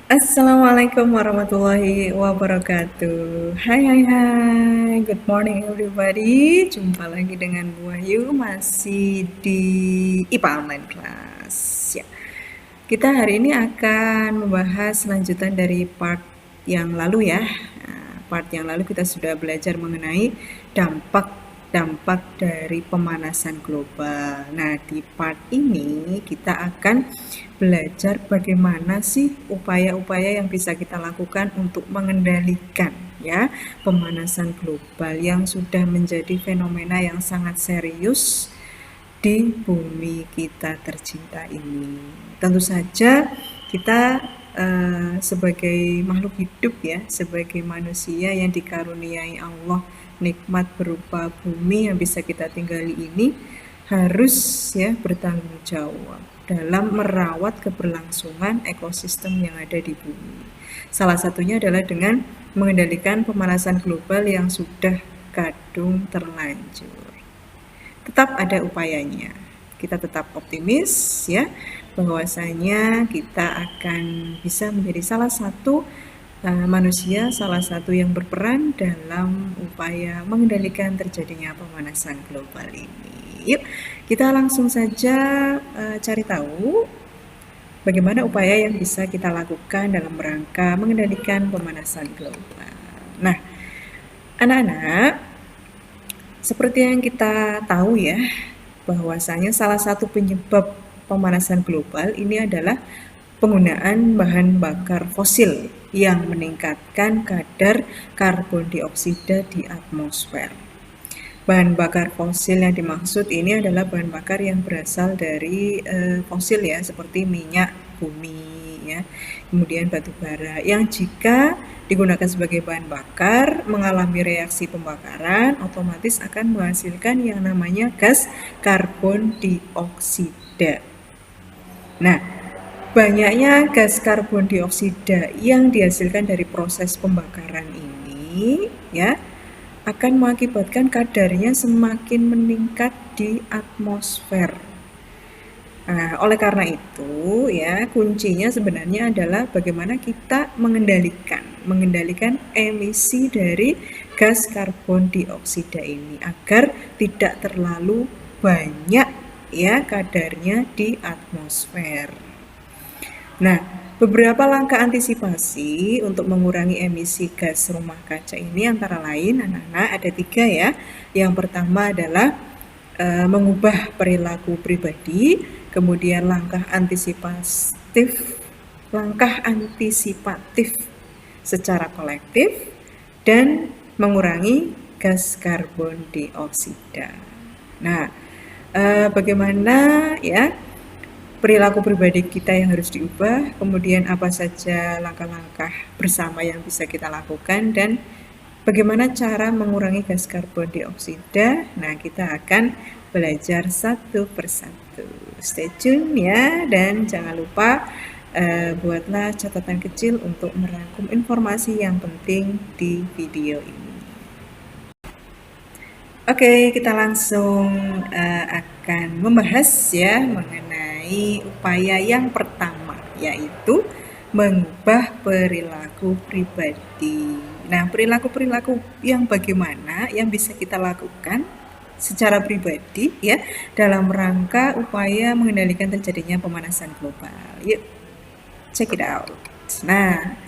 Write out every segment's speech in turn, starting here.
Assalamualaikum warahmatullahi wabarakatuh. Hai, good morning everybody. Jumpa lagi dengan Bu Wahyu masih di IPA Online Class. Ya, kita hari ini akan membahas lanjutan dari part yang lalu ya. Part yang lalu kita sudah belajar mengenai dampak dari pemanasan global. Nah, di part ini kita akan belajar bagaimana sih upaya-upaya yang bisa kita lakukan untuk mengendalikan ya pemanasan global yang sudah menjadi fenomena yang sangat serius di bumi kita tercinta ini. Tentu saja kita sebagai makhluk hidup ya, sebagai manusia yang dikaruniai Allah nikmat berupa bumi yang bisa kita tinggali ini harus ya bertanggung jawab dalam merawat keberlangsungan ekosistem yang ada di bumi. Salah satunya adalah dengan mengendalikan pemanasan global yang sudah kadung terlanjur. Tetap ada upayanya. Kita tetap optimis ya bahwasanya kita akan bisa menjadi salah satu manusia, salah satu yang berperan dalam upaya mengendalikan terjadinya pemanasan global ini. Yuk, kita langsung saja cari tahu bagaimana upaya yang bisa kita lakukan dalam rangka mengendalikan pemanasan global. Nah, anak-anak, seperti yang kita tahu ya, bahwasanya salah satu penyebab pemanasan global ini adalah penggunaan bahan bakar fosil yang meningkatkan kadar karbon dioksida di atmosfer. Bahan bakar fosil yang dimaksud ini adalah bahan bakar yang berasal dari fosil ya, seperti minyak bumi ya, kemudian batu bara yang jika digunakan sebagai bahan bakar mengalami reaksi pembakaran otomatis akan menghasilkan yang namanya gas karbon dioksida. Nah, banyaknya gas karbon dioksida yang dihasilkan dari proses pembakaran ini ya akan mengakibatkan kadarnya semakin meningkat di atmosfer. Nah, oleh karena itu ya kuncinya sebenarnya adalah bagaimana kita mengendalikan emisi dari gas karbon dioksida ini agar tidak terlalu banyak ya kadarnya di atmosfer. Nah, beberapa langkah antisipasi untuk mengurangi emisi gas rumah kaca ini antara lain anak-anak ada 3 ya. Yang pertama adalah mengubah perilaku pribadi, kemudian langkah antisipatif secara kolektif, dan mengurangi gas karbon dioksida. Nah, bagaimana ya perilaku pribadi kita yang harus diubah, kemudian apa saja langkah-langkah bersama yang bisa kita lakukan, dan bagaimana cara mengurangi gas karbon dioksida. Nah, kita akan belajar satu persatu. Stay tune ya, dan jangan lupa buatlah catatan kecil untuk merangkum informasi yang penting di video ini. Oke, kita langsung akan membahas ya mengenai upaya yang pertama, yaitu mengubah perilaku pribadi. Nah, perilaku-perilaku yang bagaimana yang bisa kita lakukan secara pribadi ya dalam rangka upaya mengendalikan terjadinya pemanasan global. Yuk, check it out. Nah,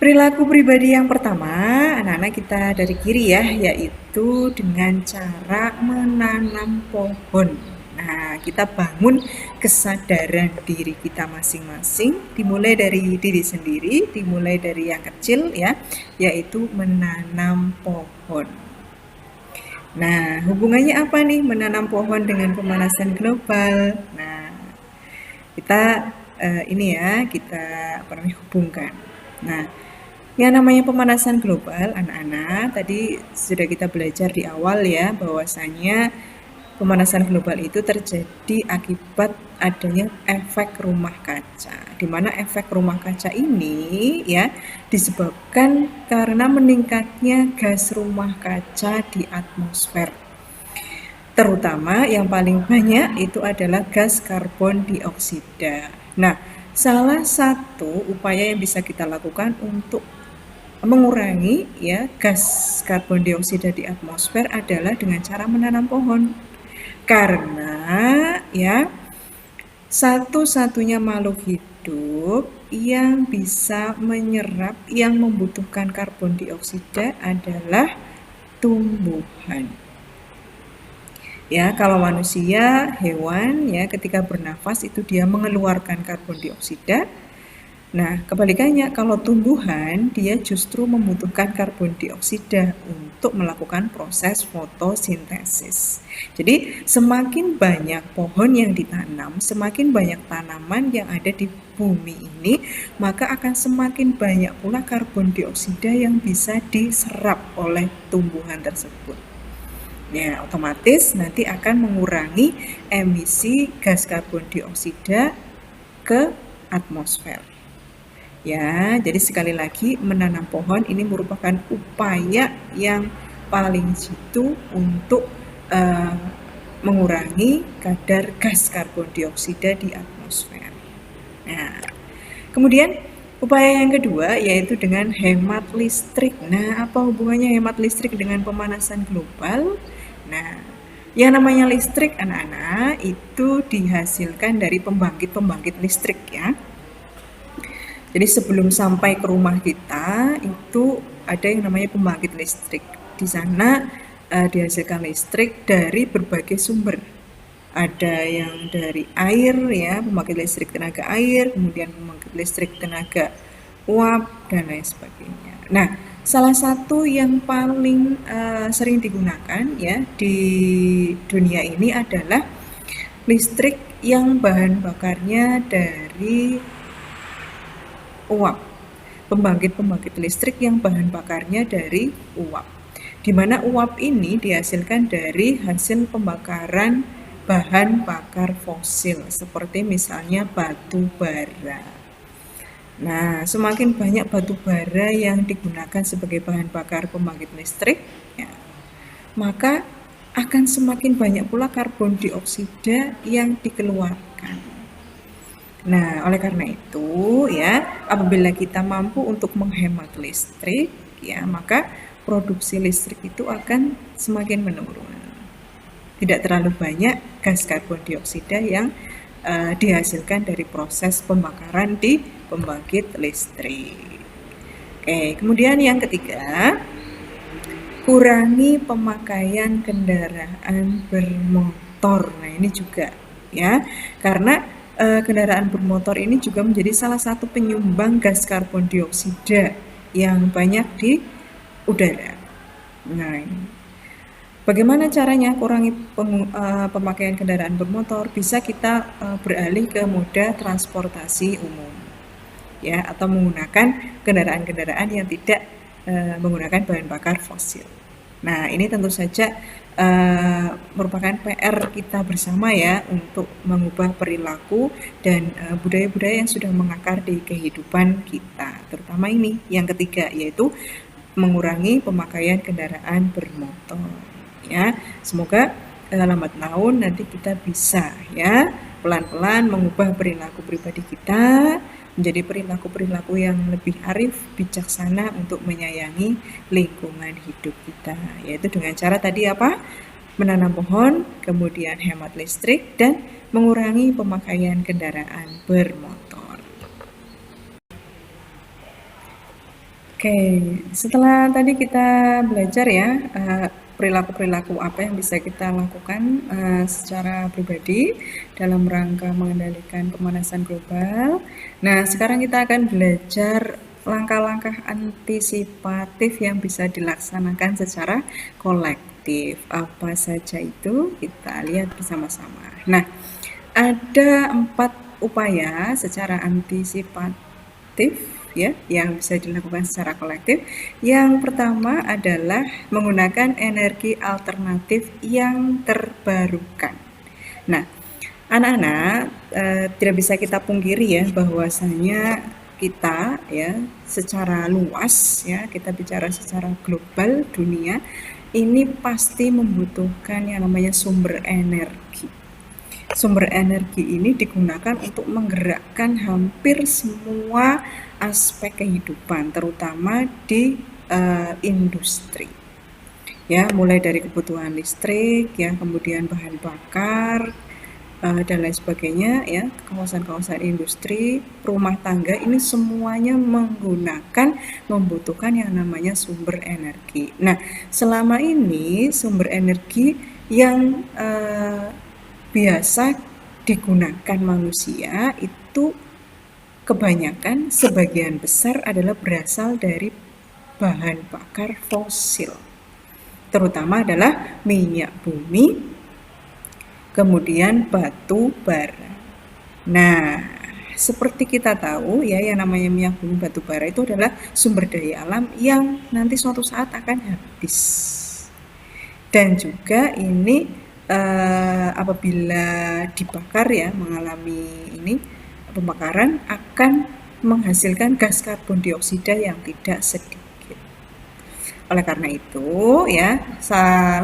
perilaku pribadi yang pertama, anak-anak kita dari kiri ya, yaitu dengan cara menanam pohon. Nah, kita bangun kesadaran diri kita masing-masing, dimulai dari diri sendiri, dimulai dari yang kecil ya, yaitu menanam pohon. Nah, hubungannya apa nih menanam pohon dengan pemanasan global? Nah, kita kita hubungkan. Nah, yang namanya pemanasan global, anak-anak, tadi sudah kita belajar di awal ya, bahwasanya Pemanasan global itu terjadi akibat adanya efek rumah kaca, di mana efek rumah kaca ini ya disebabkan karena meningkatnya gas rumah kaca di atmosfer. Terutama yang paling banyak itu adalah gas karbon dioksida. Nah, salah satu upaya yang bisa kita lakukan untuk mengurangi ya gas karbon dioksida di atmosfer adalah dengan cara menanam pohon. Karena ya satu-satunya makhluk hidup yang bisa menyerap yang membutuhkan karbon dioksida adalah tumbuhan. Ya, kalau manusia, hewan ya ketika bernafas itu dia mengeluarkan karbon dioksida. Nah, kebalikannya kalau tumbuhan dia justru membutuhkan karbon dioksida untuk melakukan proses fotosintesis. Jadi, semakin banyak pohon yang ditanam, semakin banyak tanaman yang ada di bumi ini, maka akan semakin banyak pula karbon dioksida yang bisa diserap oleh tumbuhan tersebut. Ya, otomatis nanti akan mengurangi emisi gas karbon dioksida ke atmosfer. Ya, jadi sekali lagi menanam pohon ini merupakan upaya yang paling jitu untuk mengurangi kadar gas karbon dioksida di atmosfer. Nah, kemudian upaya yang kedua yaitu dengan hemat listrik. Nah, apa hubungannya hemat listrik dengan pemanasan global? Nah, yang namanya listrik anak-anak itu dihasilkan dari pembangkit-pembangkit listrik ya. Jadi sebelum sampai ke rumah kita itu ada yang namanya pembangkit listrik. Di sana dihasilkan listrik dari berbagai sumber. Ada yang dari air ya, pembangkit listrik tenaga air, kemudian pembangkit listrik tenaga uap dan lain sebagainya. Nah, salah satu yang paling sering digunakan ya di dunia ini adalah listrik yang bahan bakarnya dari uap. Pembangkit-pembangkit listrik yang bahan bakarnya dari uap. Di mana uap ini dihasilkan dari hasil pembakaran bahan bakar fosil seperti misalnya batu bara. Nah, semakin banyak batu bara yang digunakan sebagai bahan bakar pembangkit listrik, ya, maka akan semakin banyak pula karbon dioksida yang dikeluarkan. Nah, oleh karena itu ya, apabila kita mampu untuk menghemat listrik, ya, maka produksi listrik itu akan semakin menurun. Tidak terlalu banyak gas karbon dioksida yang dihasilkan dari proses pembakaran di pembangkit listrik. Oke, kemudian yang ketiga, kurangi pemakaian kendaraan bermotor. Nah, ini juga ya, karena kendaraan bermotor ini juga menjadi salah satu penyumbang gas karbon dioksida yang banyak di udara. Nah, bagaimana caranya kurangi pemakaian kendaraan bermotor? Bisa kita beralih ke moda transportasi umum, ya, atau menggunakan kendaraan-kendaraan yang tidak menggunakan bahan bakar fosil. Nah, ini tentu saja merupakan PR kita bersama ya untuk mengubah perilaku dan budaya-budaya yang sudah mengakar di kehidupan kita. Terutama ini yang ketiga yaitu mengurangi pemakaian kendaraan bermotor. Ya, semoga lambat laun nanti kita bisa ya pelan-pelan mengubah perilaku pribadi kita menjadi perilaku-perilaku yang lebih arif, bijaksana untuk menyayangi lingkungan hidup kita. Yaitu dengan cara tadi apa? Menanam pohon, kemudian hemat listrik, dan mengurangi pemakaian kendaraan bermotor. Oke, setelah tadi kita belajar ya, perilaku-perilaku apa yang bisa kita lakukan secara pribadi dalam rangka mengendalikan pemanasan global. Nah, sekarang kita akan belajar langkah-langkah antisipatif yang bisa dilaksanakan secara kolektif. Apa saja itu? Kita lihat bersama-sama. Nah, ada 4 upaya secara antisipatif ya, yang bisa dilakukan secara kolektif. Yang pertama adalah menggunakan energi alternatif yang terbarukan. Nah, anak-anak, tidak bisa kita pungkiri ya bahwasanya kita ya secara luas ya, kita bicara secara global dunia, ini pasti membutuhkan yang namanya sumber energi. Sumber energi ini digunakan untuk menggerakkan hampir semua aspek kehidupan, terutama di industri. Ya, mulai dari kebutuhan listrik, ya, kemudian bahan bakar, dan lain sebagainya, ya, kawasan-kawasan industri, rumah tangga, ini semuanya membutuhkan yang namanya sumber energi. Nah, selama ini sumber energi yang biasa digunakan manusia itu kebanyakan, sebagian besar adalah berasal dari bahan bakar fosil, terutama adalah minyak bumi, kemudian batu bara. Nah, seperti kita tahu ya, yang namanya minyak bumi, batu bara itu adalah sumber daya alam yang nanti suatu saat akan habis. Dan juga ini apabila dibakar ya, mengalami ini pembakaran, akan menghasilkan gas karbon dioksida yang tidak sedikit. Oleh karena itu ya,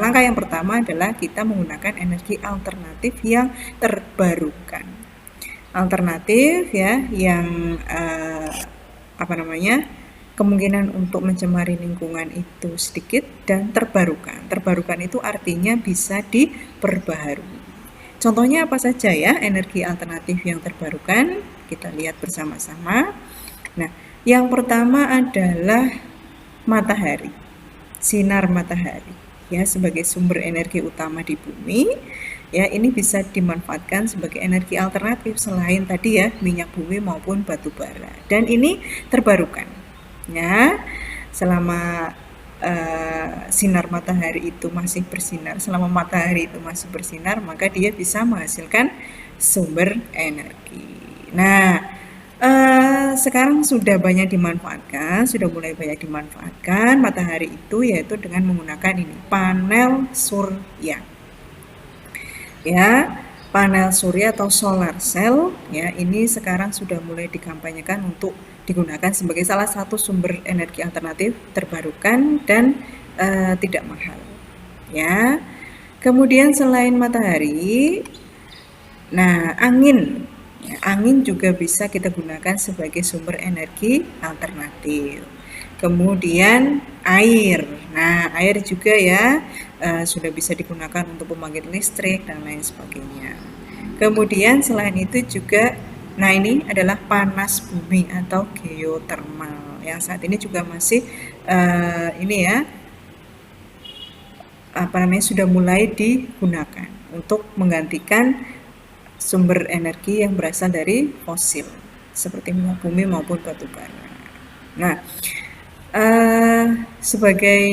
langkah yang pertama adalah kita menggunakan energi alternatif yang terbarukan. Alternatif ya yang kemungkinan untuk mencemari lingkungan itu sedikit dan terbarukan. Terbarukan itu artinya bisa diperbaharui. Contohnya apa saja ya energi alternatif yang terbarukan? Kita lihat bersama-sama. Nah, yang pertama adalah matahari. Sinar matahari ya, sebagai sumber energi utama di bumi. Ya, ini bisa dimanfaatkan sebagai energi alternatif selain tadi ya minyak bumi maupun batu bara. Dan ini terbarukan. Ya, selama sinar matahari itu masih bersinar, selama matahari itu masih bersinar, maka dia bisa menghasilkan sumber energi. Nah, sekarang sudah mulai banyak dimanfaatkan matahari itu, yaitu dengan menggunakan ini panel surya. Ya, panel surya atau solar cell ya, ini sekarang sudah mulai dikampanyekan untuk digunakan sebagai salah satu sumber energi alternatif terbarukan dan tidak mahal ya. Kemudian selain matahari, nah angin juga bisa kita gunakan sebagai sumber energi alternatif. Kemudian air, nah air juga ya sudah bisa digunakan untuk pembangkit listrik dan lain sebagainya. Kemudian selain itu juga, nah ini adalah panas bumi atau geotermal yang saat ini juga masih sudah mulai digunakan untuk menggantikan sumber energi yang berasal dari fosil seperti minyak bumi maupun batu bara. Nah, sebagai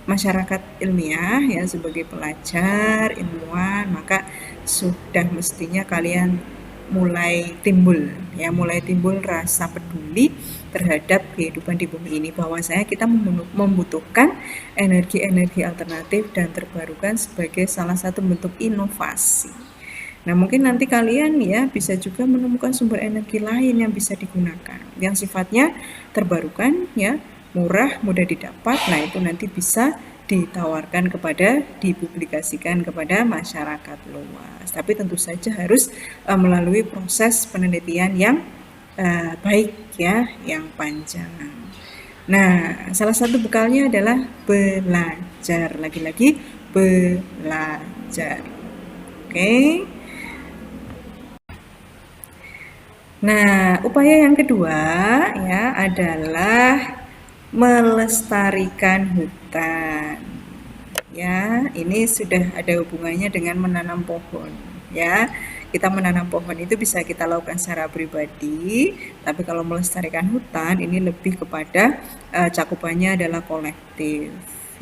masyarakat ilmiah ya, sebagai pelajar, ilmuwan, maka sudah mestinya kalian mulai timbul rasa peduli terhadap kehidupan di bumi ini, bahwasanya kita membutuhkan energi-energi alternatif dan terbarukan sebagai salah satu bentuk inovasi. Nah, mungkin nanti kalian ya bisa juga menemukan sumber energi lain yang bisa digunakan, yang sifatnya terbarukan ya, murah, mudah didapat. Nah, itu nanti bisa dipublikasikan kepada masyarakat luas. Tapi tentu saja harus melalui proses penelitian yang baik ya, yang panjang. Nah, salah satu bekalnya adalah belajar. Lagi-lagi belajar. Oke. Nah, upaya yang kedua ya adalah melestarikan hutan. Ya, ini sudah ada hubungannya dengan menanam pohon. Ya, kita menanam pohon itu bisa kita lakukan secara pribadi, tapi kalau melestarikan hutan ini lebih kepada cakupannya adalah kolektif.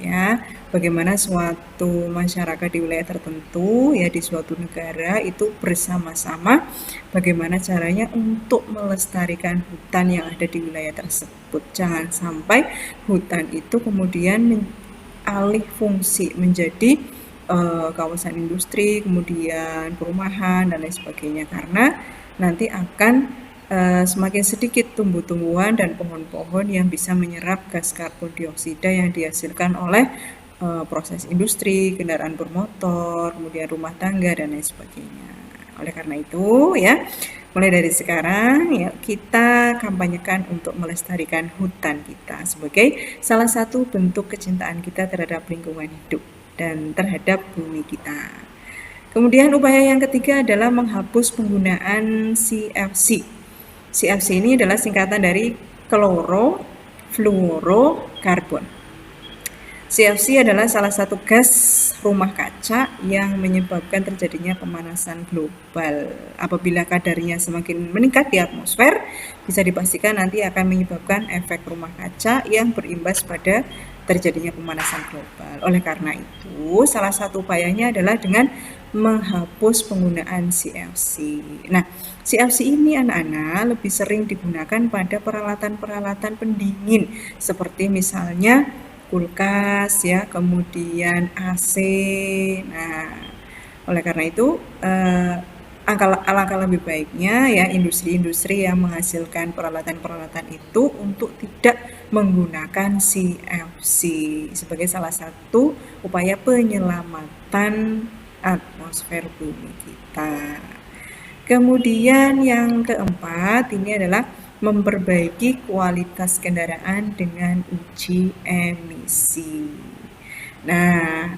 ya. Bagaimana suatu masyarakat di wilayah tertentu ya di suatu negara itu bersama-sama bagaimana caranya untuk melestarikan hutan yang ada di wilayah tersebut. Jangan sampai hutan itu kemudian alih fungsi menjadi kawasan industri, kemudian perumahan dan lain sebagainya, karena nanti akan semakin sedikit tumbuh-tumbuhan dan pohon-pohon yang bisa menyerap gas karbon dioksida yang dihasilkan oleh proses industri, kendaraan bermotor, kemudian rumah tangga dan lain sebagainya. Oleh karena itu ya, mulai dari sekarang ya kita kampanyekan untuk melestarikan hutan kita sebagai salah satu bentuk kecintaan kita terhadap lingkungan hidup dan terhadap bumi kita. Kemudian upaya yang ketiga adalah menghapus penggunaan CFC. CFC ini adalah singkatan dari klorofluorokarbon. CFC adalah salah satu gas rumah kaca yang menyebabkan terjadinya pemanasan global. Apabila kadarnya semakin meningkat di atmosfer, bisa dipastikan nanti akan menyebabkan efek rumah kaca yang berimbas pada terjadinya pemanasan global. Oleh karena itu, salah satu upayanya adalah dengan menghapus penggunaan CFC. Nah, CFC ini anak-anak lebih sering digunakan pada peralatan-peralatan pendingin seperti misalnya kulkas ya, kemudian AC. Nah, oleh karena itu alangkah lebih baiknya ya industri-industri yang menghasilkan peralatan-peralatan itu untuk tidak menggunakan CFC sebagai salah satu upaya penyelamatan atmosfer bumi kita. Kemudian yang keempat ini adalah memperbaiki kualitas kendaraan dengan uji emisi. Nah,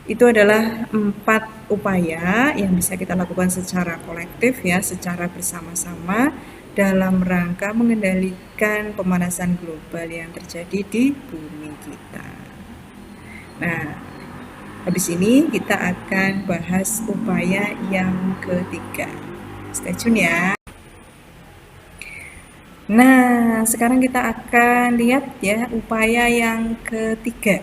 itu adalah 4 upaya yang bisa kita lakukan secara kolektif ya, secara bersama-sama dalam rangka mengendalikan pemanasan global yang terjadi di bumi kita. Nah, habis ini kita akan bahas upaya yang ketiga. Stay tune ya. Nah, sekarang kita akan lihat ya upaya yang ketiga.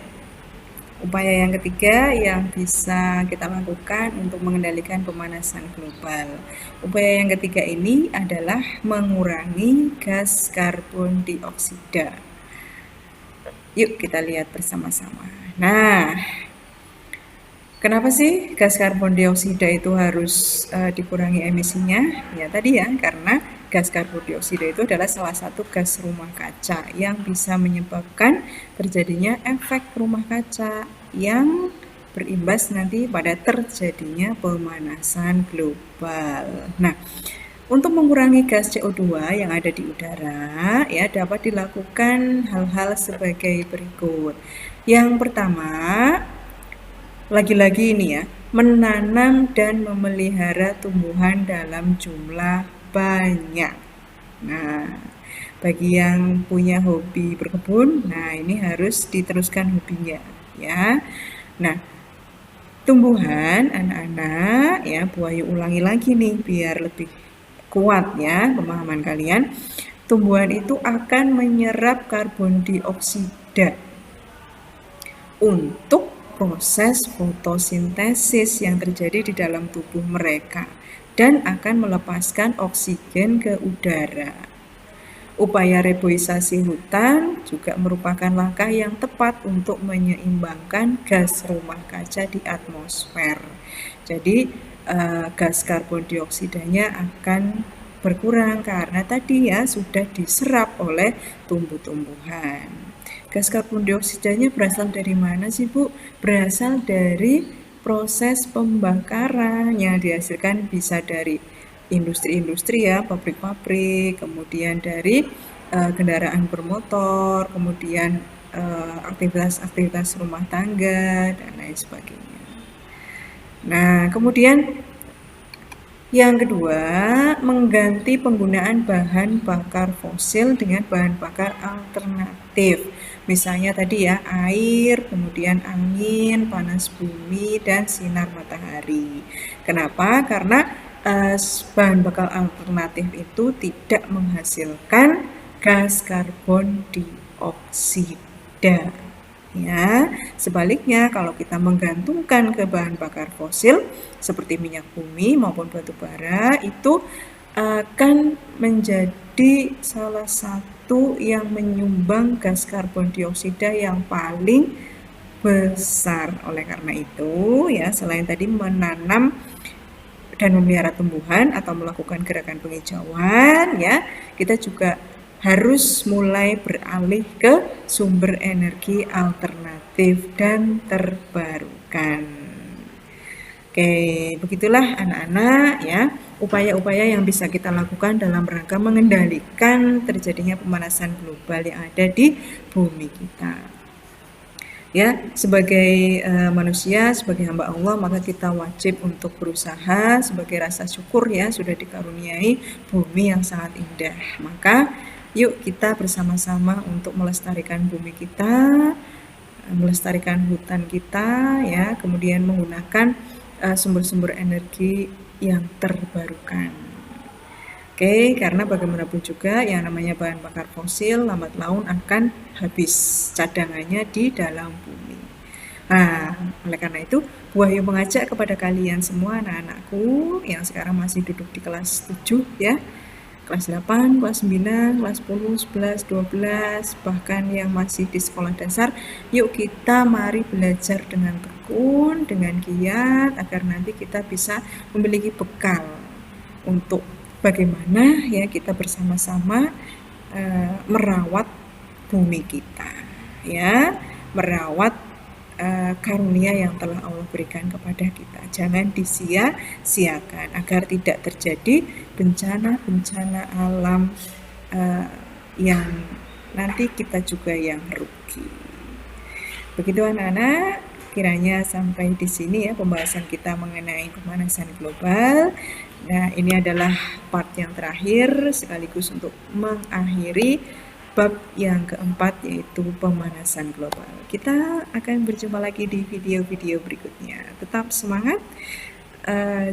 Upaya yang ketiga yang bisa kita lakukan untuk mengendalikan pemanasan global. Upaya yang ketiga ini adalah mengurangi gas karbon dioksida. Yuk kita lihat bersama-sama. Nah, kenapa sih gas karbon dioksida itu harus dikurangi emisinya? Ya tadi ya, karena gas karbon dioksida itu adalah salah satu gas rumah kaca yang bisa menyebabkan terjadinya efek rumah kaca yang berimbas nanti pada terjadinya pemanasan global. Nah, untuk mengurangi gas CO2 yang ada di udara ya dapat dilakukan hal-hal sebagai berikut. Yang pertama, lagi-lagi ini ya, menanam dan memelihara tumbuhan dalam jumlah banyak. Nah, bagi yang punya hobi berkebun, nah ini harus diteruskan hobinya ya. Nah, tumbuhan anak-anak ya, Buayu ulangi lagi nih biar lebih kuat ya pemahaman kalian. Tumbuhan itu akan menyerap karbon dioksida untuk proses fotosintesis yang terjadi di dalam tubuh mereka dan akan melepaskan oksigen ke udara. Upaya reboisasi hutan juga merupakan langkah yang tepat untuk menyeimbangkan gas rumah kaca di atmosfer. Jadi gas karbon dioksidanya akan berkurang karena tadi ya sudah diserap oleh tumbuh-tumbuhan. Gas karbon dioksidanya berasal dari mana sih Bu? Berasal dari proses pembakaran yang dihasilkan bisa dari industri-industri ya, pabrik-pabrik, kemudian dari kendaraan bermotor, kemudian aktivitas-aktivitas rumah tangga dan lain sebagainya. Nah, kemudian yang kedua, mengganti penggunaan bahan bakar fosil dengan bahan bakar alternatif. Misalnya tadi ya, air, kemudian angin, panas bumi, dan sinar matahari. Kenapa? Karena bahan bakar alternatif itu tidak menghasilkan gas karbon dioksida. Ya, sebaliknya kalau kita menggantungkan ke bahan bakar fosil seperti minyak bumi maupun batu bara itu akan menjadi salah satu yang menyumbang gas karbon dioksida yang paling besar. Oleh karena itu, ya selain tadi menanam dan memelihara tumbuhan atau melakukan gerakan penghijauan, ya kita juga harus mulai beralih ke sumber energi alternatif dan terbarukan. Oke, begitulah anak-anak ya, upaya-upaya yang bisa kita lakukan dalam rangka mengendalikan terjadinya pemanasan global yang ada di bumi kita. Ya, sebagai manusia, sebagai hamba Allah, maka kita wajib untuk berusaha sebagai rasa syukur ya sudah dikaruniai bumi yang sangat indah. Maka yuk kita bersama-sama untuk melestarikan bumi kita, melestarikan hutan kita ya, kemudian menggunakan sumber-sumber energi yang terbarukan. Oke, karena bagaimanapun juga yang namanya bahan bakar fosil lambat laun akan habis cadangannya di dalam bumi. Nah, oleh karena itu, Wahyu mengajak kepada kalian semua anak-anakku yang sekarang masih duduk di kelas 7 ya, kelas 8, kelas 9, kelas 10, 11, 12, bahkan yang masih di sekolah dasar, yuk kita mari belajar dengan tekun, dengan giat, agar nanti kita bisa memiliki bekal untuk bagaimana ya kita bersama-sama merawat bumi kita, ya, merawat karunia yang telah Allah berikan kepada kita. Jangan disia-siakan agar tidak terjadi bencana-bencana alam yang nanti kita juga yang rugi. Begitu anak-anak, kiranya sampai di sini ya pembahasan kita mengenai pemanasan global. Nah, ini adalah part yang terakhir sekaligus untuk mengakhiri bab yang keempat yaitu pemanasan global. Kita akan berjumpa lagi di video-video berikutnya. Tetap semangat,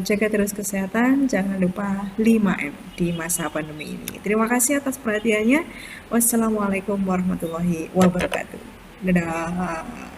jaga terus kesehatan, jangan lupa 5M di masa pandemi ini. Terima kasih atas perhatiannya. Wassalamualaikum warahmatullahi wabarakatuh. Dadah.